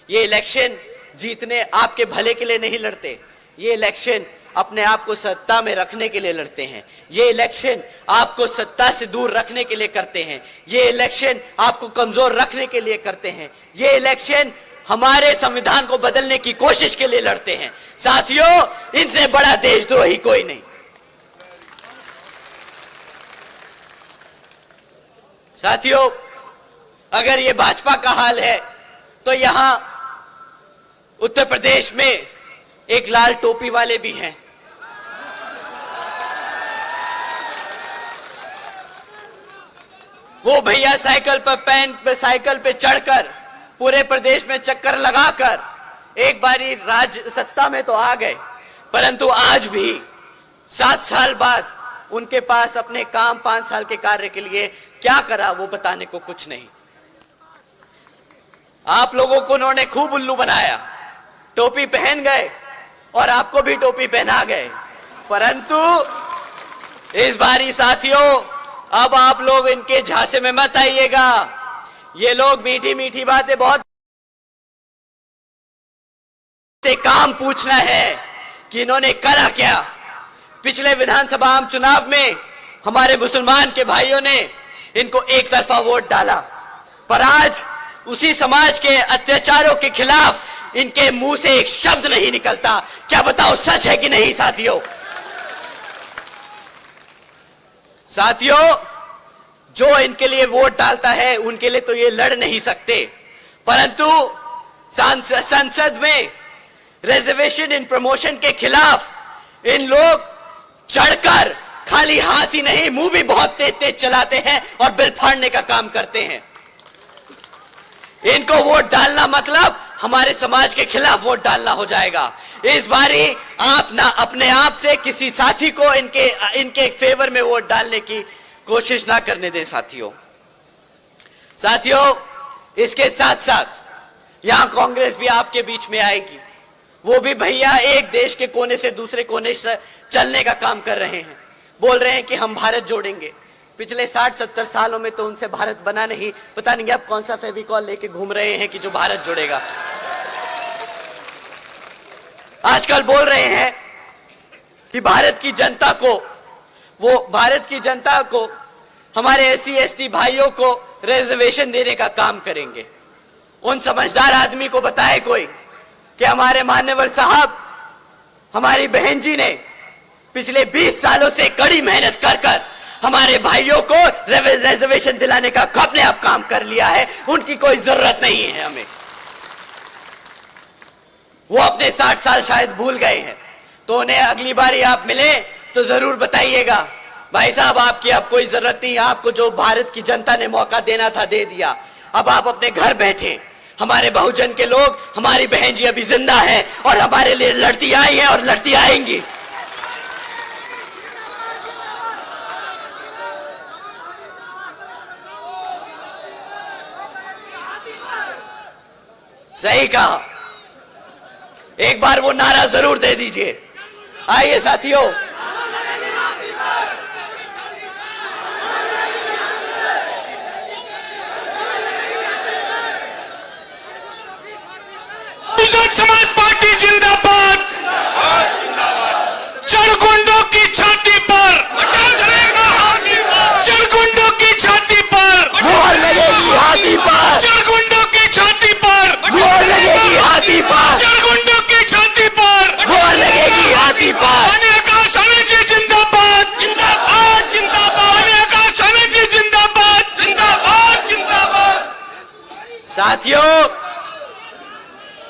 ये इलेक्शन जीतने आपके भले के लिए नहीं लड़ते, ये इलेक्शन अपने आप को सत्ता में रखने के लिए लड़ते हैं। ये इलेक्शन आपको सत्ता से दूर रखने के लिए करते हैं। ये इलेक्शन आपको कमजोर रखने के लिए करते हैं। ये इलेक्शन हमारे संविधान को बदलने की कोशिश के लिए लड़ते हैं। साथियों, इनसे बड़ा देशद्रोही कोई नहीं। साथियों, अगर ये भाजपा का हाल है तो यहां उत्तर प्रदेश में एक लाल टोपी वाले भी हैं। वो भैया साइकिल पे चढ़कर पूरे प्रदेश में चक्कर लगाकर एक बारी राज सत्ता में तो आ गए, परंतु आज भी 7 साल बाद उनके पास अपने काम 5 साल के कार्य के लिए क्या करा वो बताने को कुछ नहीं। आप लोगों को उन्होंने खूब उल्लू बनाया, टोपी पहन गए और आपको भी टोपी पहना गए, परंतु इस बारी साथियों अब आप लोग इनके झांसे में मत आइएगा। ये लोग मीठी मीठी बातें बहुत से काम पूछना है कि इन्होंने करा क्या। पिछले विधानसभा आम चुनाव में हमारे मुसलमान के भाइयों ने इनको एक तरफा वोट डाला, पर आज उसी समाज के अत्याचारों के खिलाफ इनके मुंह से एक शब्द नहीं निकलता। क्या बताओ, सच है कि नहीं साथियों? साथियों, जो इनके लिए वोट डालता है उनके लिए तो ये लड़ नहीं सकते, परंतु संसद में रिजर्वेशन इन प्रमोशन के खिलाफ इन लोग चढ़कर खाली हाथ ही नहीं मुंह भी बहुत तेज तेज चलाते हैं और बिल फाड़ने का काम करते हैं। इनको वोट डालना मतलब हमारे समाज के खिलाफ वोट डालना हो जाएगा। इस बारी आप ना अपने आप से किसी साथी को इनके फेवर में वोट डालने की कोशिश ना करने दें साथियों। इसके साथ साथ यहां कांग्रेस भी आपके बीच में आएगी। वो भी भैया एक देश के कोने से दूसरे कोने से चलने का काम कर रहे हैं, बोल रहे हैं कि हम भारत जोड़ेंगे। पिछले 60-70 सालों में तो उनसे भारत बना नहीं, पता नहीं अब कौन सा फेविकॉल लेके घूम रहे हैं कि जो भारत जोड़ेगा। आजकल बोल रहे हैं कि भारत की जनता को हमारे SC ST भाइयों को रिजर्वेशन देने का काम करेंगे। उन समझदार आदमी को बताए कोई कि हमारे मान्यवर साहब, हमारी बहन जी ने पिछले 20 सालों से कड़ी मेहनत कर कर हमारे भाइयों को रिजर्वेशन दिलाने का अपने आप काम कर लिया है, उनकी कोई जरूरत नहीं है हमें। वो अपने 60 साल शायद भूल गए हैं, तो उन्हें अगली बारी आप मिले तो जरूर बताइएगा, भाई साहब आपकी अब कोई जरूरत नहीं, आपको जो भारत की जनता ने मौका देना था दे दिया, अब आप अपने घर बैठे। हमारे बहुजन के लोग, हमारी बहन जी अभी जिंदा है और हमारे लिए लड़ती आई है और लड़ती आएंगी। सही कहा। एक बार वो नारा जरूर दे दीजिए। आइए साथियों, बहुजन समाज पार्टी जिंदाबाद। चरगुंडों की छाती पर चरगुंडों की छाती पर मोहर लगेगी हाथी पर, चरगुंडों की छाती पर मोहर लगेगी हाथी पर, चरगुंडों की छाती पर मोहर लगेगी हाथी पर। अनेका जी जिंदाबाद जिंदाबाद जिंदाबाद। अनेका जी जिंदाबाद जिंदाबाद जिंदाबाद। साथियों,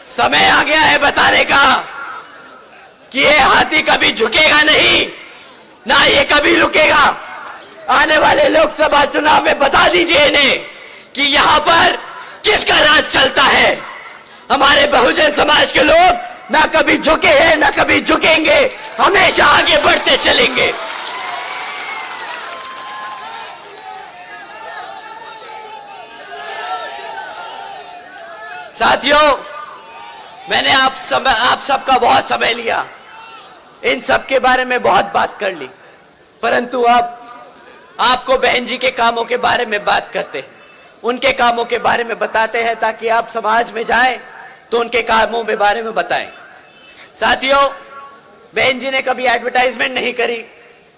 समय आ गया है बताने का कि ये हाथी कभी झुकेगा नहीं, ना ये कभी रुकेगा। आने वाले लोकसभा चुनाव में बता दीजिए इन्हें कि यहां पर किसका राज चलता है। हमारे बहुजन समाज के लोग ना कभी झुके हैं, ना कभी झुकेंगे, हमेशा आगे बढ़ते चलेंगे। साथियों, मैंने आप सबका बहुत समय लिया, इन सब के बारे में बहुत बात कर ली, परंतु अब आपको बहन जी के कामों के बारे में बात करते हैं, उनके कामों के बारे में बताते हैं, ताकि आप समाज में जाएं तो उनके कामों के बारे में बताएं। साथियों, बहन जी ने कभी एडवर्टाइजमेंट नहीं करी,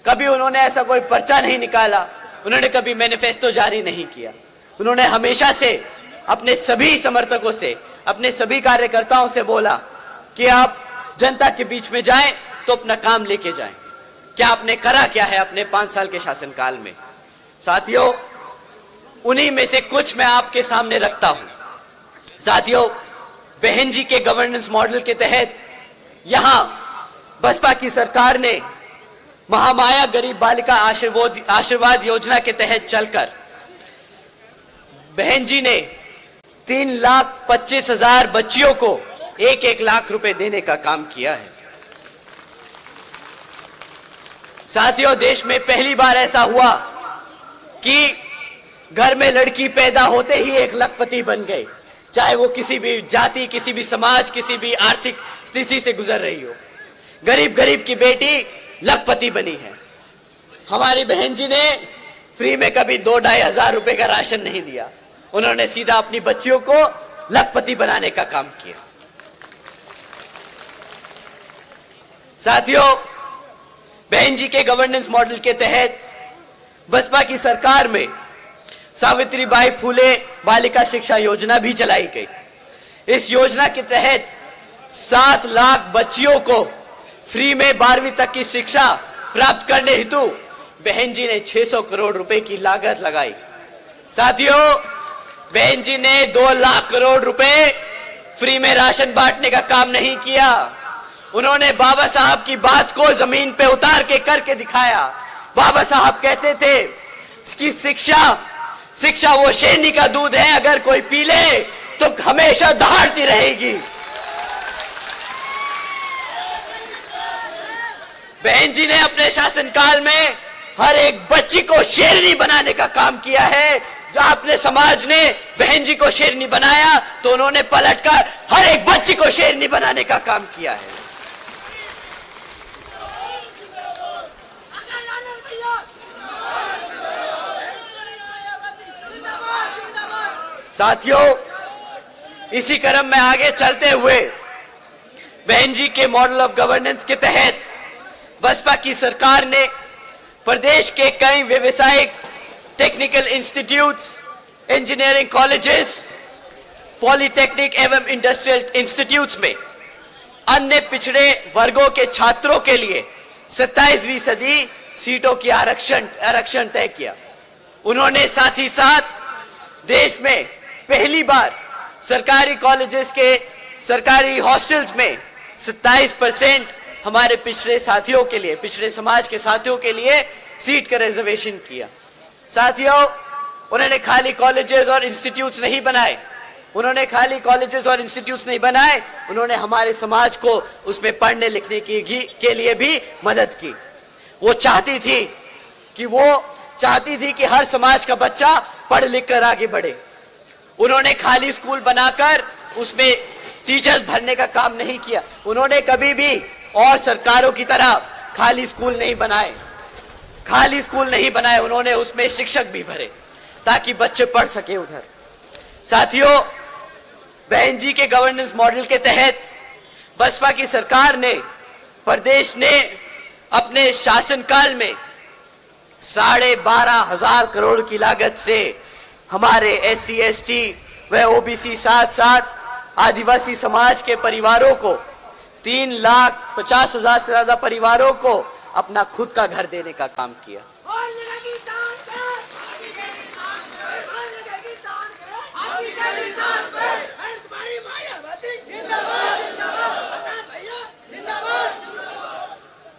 कभी उन्होंने ऐसा कोई पर्चा नहीं निकाला, उन्होंने कभी मैनिफेस्टो जारी नहीं किया। उन्होंने हमेशा से अपने सभी समर्थकों से, अपने सभी कार्यकर्ताओं से बोला कि आप जनता के बीच में जाएं तो अपना काम लेके जाएं। क्या आपने करा क्या है अपने 5 साल के शासनकाल में? साथियों, उन्हीं में से कुछ मैं आपके सामने रखता हूं। साथियों, बहन जी के गवर्नेंस मॉडल के तहत यहां बसपा की सरकार ने महामाया गरीब बालिका आशीर्वाद योजना के तहत चलकर बहन जी ने 3,25,000 बच्चियों को 1-1 लाख रुपए देने का काम किया है। साथियों, देश में पहली बार ऐसा हुआ कि घर में लड़की पैदा होते ही 1 लखपति बन गए, चाहे वो किसी भी जाति, किसी भी समाज, किसी भी आर्थिक स्थिति से गुजर रही हो। गरीब की बेटी लखपति बनी है। हमारी बहन जी ने फ्री में कभी 2-2.5 हजार रुपए का राशन नहीं दिया, उन्होंने सीधा अपनी बच्चियों को लखपति बनाने का काम किया। साथियों, बहन जी के गवर्नेंस मॉडल के तहत बसपा की सरकार में सावित्रीबाई फुले बालिका शिक्षा योजना भी चलाई गई। इस योजना के तहत 7 लाख बच्चियों को फ्री में 12वीं तक की शिक्षा प्राप्त करने हेतु बहन जी ने 600 करोड़ रुपए की लागत लगाई। साथियों, बहन जी ने 2 लाख करोड़ रुपए फ्री में राशन बांटने का काम नहीं किया, उन्होंने बाबा साहब की बात को जमीन पे उतार के करके दिखाया। बाबा साहब कहते थे कि शिक्षा वो शेरनी का दूध है, अगर कोई पी ले तो हमेशा दहाड़ती रहेगी। बहन जी ने अपने शासनकाल में हर एक बच्ची को शेरनी बनाने का काम किया है। जब अपने समाज ने बहन जी को शेरनी बनाया तो उन्होंने पलटकर हर एक बच्ची को शेरनी बनाने का काम किया है। साथियों, इसी क्रम में आगे चलते हुए बहन जी के मॉडल ऑफ गवर्नेंस के तहत बसपा की सरकार ने प्रदेश के कई व्यवसायिक technical institutes, engineering colleges, polytechnic एवं इंडस्ट्रियल इंस्टीट्यूट्स में अन्य पिछड़े वर्गों के छात्रों के लिए 27% सीटों की आरक्षण तय किया। उन्होंने साथ ही साथ देश में पहली बार सरकारी कॉलेजेस के सरकारी हॉस्टल्स में 27% हमारे पिछड़े साथियों के लिए, पिछड़े समाज के साथियों के लिए सीट का रिजर्वेशन किया। साथियों, उन्होंने खाली कॉलेजेस और इंस्टीट्यूट्स नहीं बनाए, उन्होंने हमारे समाज को उसमें पढ़ने लिखने के लिए भी मदद की। वो चाहती थी कि हर समाज का बच्चा पढ़ लिख कर आगे बढ़े। उन्होंने खाली स्कूल बनाकर उसमें टीचर्स भरने का काम नहीं किया। उन्होंने कभी भी और सरकारों की तरह खाली स्कूल नहीं बनाए, उन्होंने उसमें शिक्षक भी भरे ताकि बच्चे पढ़ सके उधर। साथियों, बहन जी के गवर्नेंस मॉडल के तहत बसपा की सरकार ने, प्रदेश ने अपने शासनकाल में 12,500 करोड़ की लागत से हमारे SC ST व OBC साथ आदिवासी समाज के परिवारों को 3,50,000 से ज्यादा परिवारों को अपना खुद का घर देने का काम किया।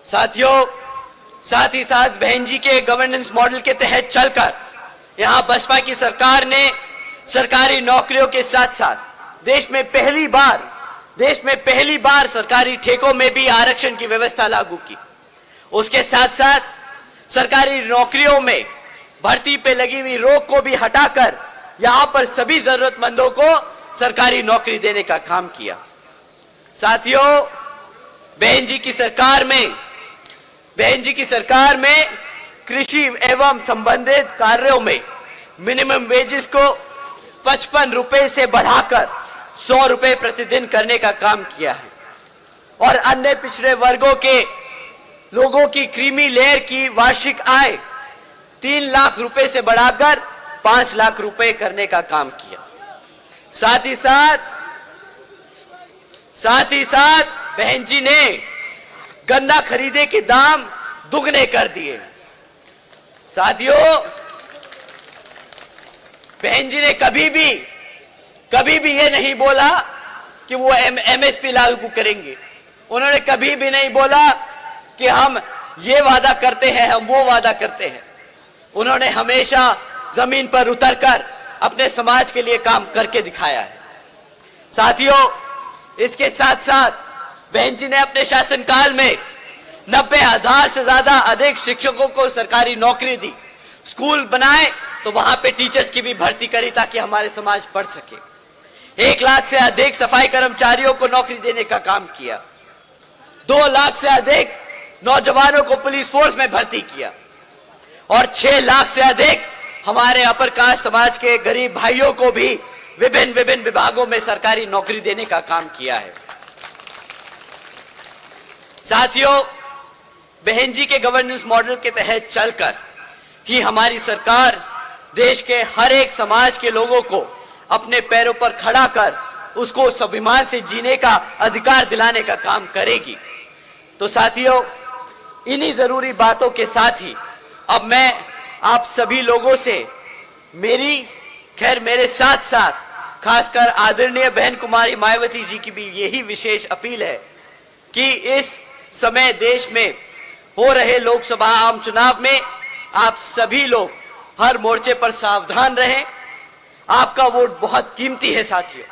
साथियों, साथ ही साथ बहन जी के गवर्नेंस मॉडल के तहत चलकर यहां बसपा की सरकार ने सरकारी नौकरियों के साथ साथ देश में पहली बार सरकारी ठेकों में भी आरक्षण की व्यवस्था लागू की। उसके साथ साथ सरकारी नौकरियों में भर्ती पे लगी हुई रोक को भी हटाकर यहां पर सभी जरूरतमंदों को सरकारी नौकरी देने का काम किया। साथियों, बहन जी की सरकार में कृषि एवं संबंधित कार्यों में मिनिमम वेजेस को 55 रुपए से बढ़ाकर 100 रुपए प्रतिदिन करने का काम किया है और अन्य पिछड़े वर्गों के लोगों की क्रीमी लेयर की वार्षिक आय 3 लाख रुपए से बढ़ाकर 5 लाख रुपए करने का काम किया। साथ ही साथ बहन जी ने गन्ना खरीदे के दाम दुगने कर दिए। साथियों, बहन जी ने कभी भी ये नहीं बोला कि वो MSP लागू करेंगे। उन्होंने कभी भी नहीं बोला कि हम ये वादा करते हैं, हम वो वादा करते हैं। उन्होंने हमेशा जमीन पर उतरकर अपने समाज के लिए काम करके दिखाया है। साथियों, इसके साथ साथ बहन जी ने अपने शासनकाल में 90,000 से ज्यादा अधिक शिक्षकों को सरकारी नौकरी दी। स्कूल बनाए तो वहां पे टीचर्स की भी भर्ती करी ताकि हमारे समाज पढ़ सके। 1 लाख से अधिक सफाई कर्मचारियों को नौकरी देने का काम किया। 2 लाख से अधिक नौजवानों को पुलिस फोर्स में भर्ती किया और 6 लाख से अधिक हमारे अपर कास्ट समाज के गरीब भाइयों को भी विभिन्न विभागों में सरकारी नौकरी देने का काम किया है। साथियों, बहन जी के गवर्नेंस मॉडल के तहत चलकर ही हमारी सरकार देश के हर एक समाज के लोगों को अपने पैरों पर खड़ा कर उसको स्वाभिमान से जीने का अधिकार दिलाने का काम करेगी। तो साथियों, इन्हीं जरूरी बातों के साथ ही अब मैं आप सभी लोगों से मेरे साथ खासकर आदरणीय बहन कुमारी मायावती जी की भी यही विशेष अपील है कि इस समय देश में हो रहे लोकसभा आम चुनाव में आप सभी लोग हर मोर्चे पर सावधान रहें। आपका वोट बहुत कीमती है साथियों।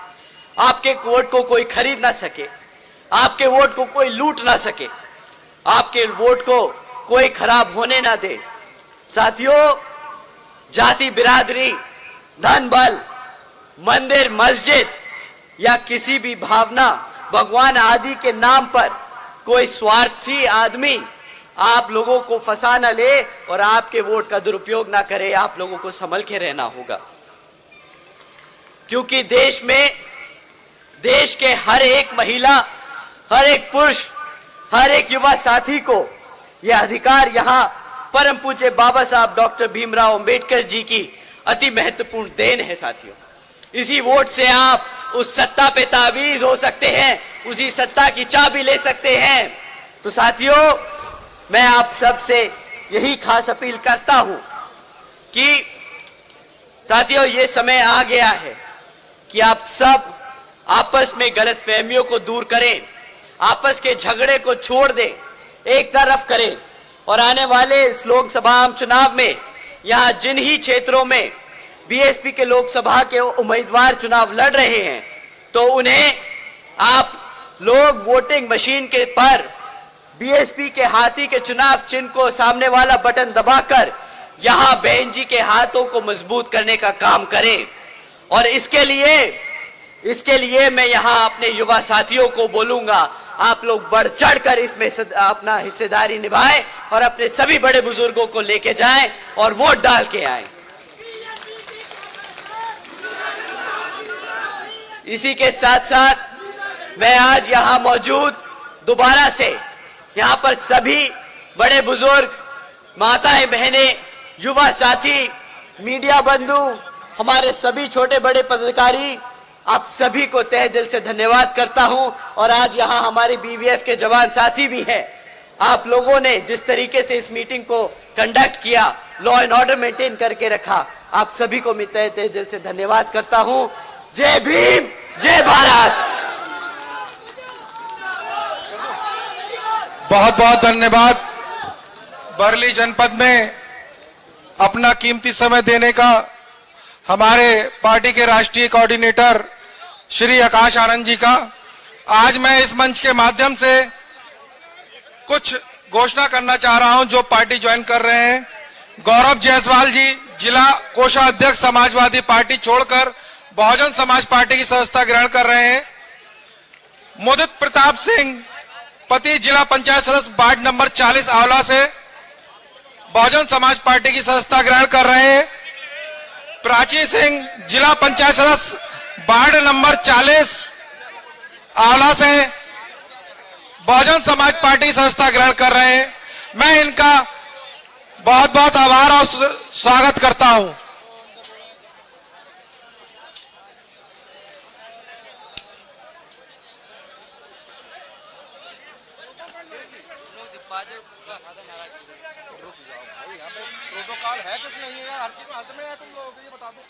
आपके वोट को कोई खरीद ना सके, आपके वोट को कोई लूट ना सके, आपके वोट को कोई खराब होने ना दे। साथियों, जाति बिरादरी, धन बल, मंदिर मस्जिद या किसी भी भावना भगवान आदि के नाम पर कोई स्वार्थी आदमी आप लोगों को फंसा न ले और आपके वोट का दुरुपयोग ना करे। आप लोगों को संभल के रहना होगा, क्योंकि देश के हर एक महिला, हर एक पुरुष, हर एक युवा साथी को यह अधिकार यहां परम पूज्य बाबा साहब डॉक्टर भीमराव अंबेडकर जी की अति महत्वपूर्ण देन है। साथियों, इसी वोट से आप उस सत्ता पे ताबीज हो सकते हैं, उसी सत्ता की चाबी ले सकते हैं। तो साथियों, मैं आप सब से यही खास अपील करता हूं कि साथियों, ये समय आ गया है कि आप सब आपस में गलतफहमियों को दूर करें, आपस के झगड़े को छोड़ दें, एक तरफ करें और आने वाले इस लोकसभा आम चुनाव में यहां जिन ही क्षेत्रों में बीएसपी के लोकसभा के उम्मीदवार चुनाव लड़ रहे हैं, तो उन्हें आप लोग वोटिंग मशीन के पर बीएसपी के हाथी के चुनाव चिन्ह को सामने वाला बटन दबाकर यहां बहन जी के हाथों को मजबूत करने का काम करें। और इसके लिए इसके लिए मैं यहां अपने युवा साथियों को बोलूंगा, आप लोग बढ़ चढ़कर इसमें अपना हिस्सेदारी निभाएं और अपने सभी बड़े बुजुर्गों को लेके जाएं और वोट डाल के आएं। इसी के साथ साथ मैं आज यहां मौजूद दोबारा से यहां पर सभी बड़े बुजुर्ग, माताएं, बहनें, युवा साथी, मीडिया बंधु, हमारे सभी छोटे बड़े पदाधिकारी, आप सभी को तहे दिल से धन्यवाद करता हूं। और आज यहां हमारे बीवीएफ के जवान साथी भी हैं। आप लोगों ने जिस तरीके से इस मीटिंग को कंडक्ट किया, लॉ एंड ऑर्डर मेंटेन करके रखा, आप सभी को मैं तहे दिल से धन्यवाद करता हूं। जय भीम, जय भारत। बहुत बहुत धन्यवाद। बरली जनपद में अपना कीमती समय देने का हमारे पार्टी के राष्ट्रीय कोऑर्डिनेटर श्री आकाश आनंद जी का। आज मैं इस मंच के माध्यम से कुछ घोषणा करना चाह रहा हूं जो पार्टी ज्वाइन कर रहे हैं। गौरव जायसवाल जी जिला कोषाध्यक्ष समाजवादी पार्टी छोड़कर बहुजन समाज पार्टी की सदस्यता ग्रहण कर रहे हैं। मुदित प्रताप सिंह पति जिला पंचायत सदस्य वार्ड नंबर 40 आंवला से बहुजन समाज पार्टी की सदस्यता ग्रहण कर रहे हैं। प्राची सिंह जिला पंचायत सदस्य वार्ड नंबर 40 आंवला से बहुजन समाज पार्टी की सदस्यता ग्रहण कर रहे हैं। मैं इनका बहुत बहुत आभार और स्वागत करता हूं। प्रोटोकॉल है कुछ नहीं है, हर चीज में हाथ में है, तुम लोग ये बता दो।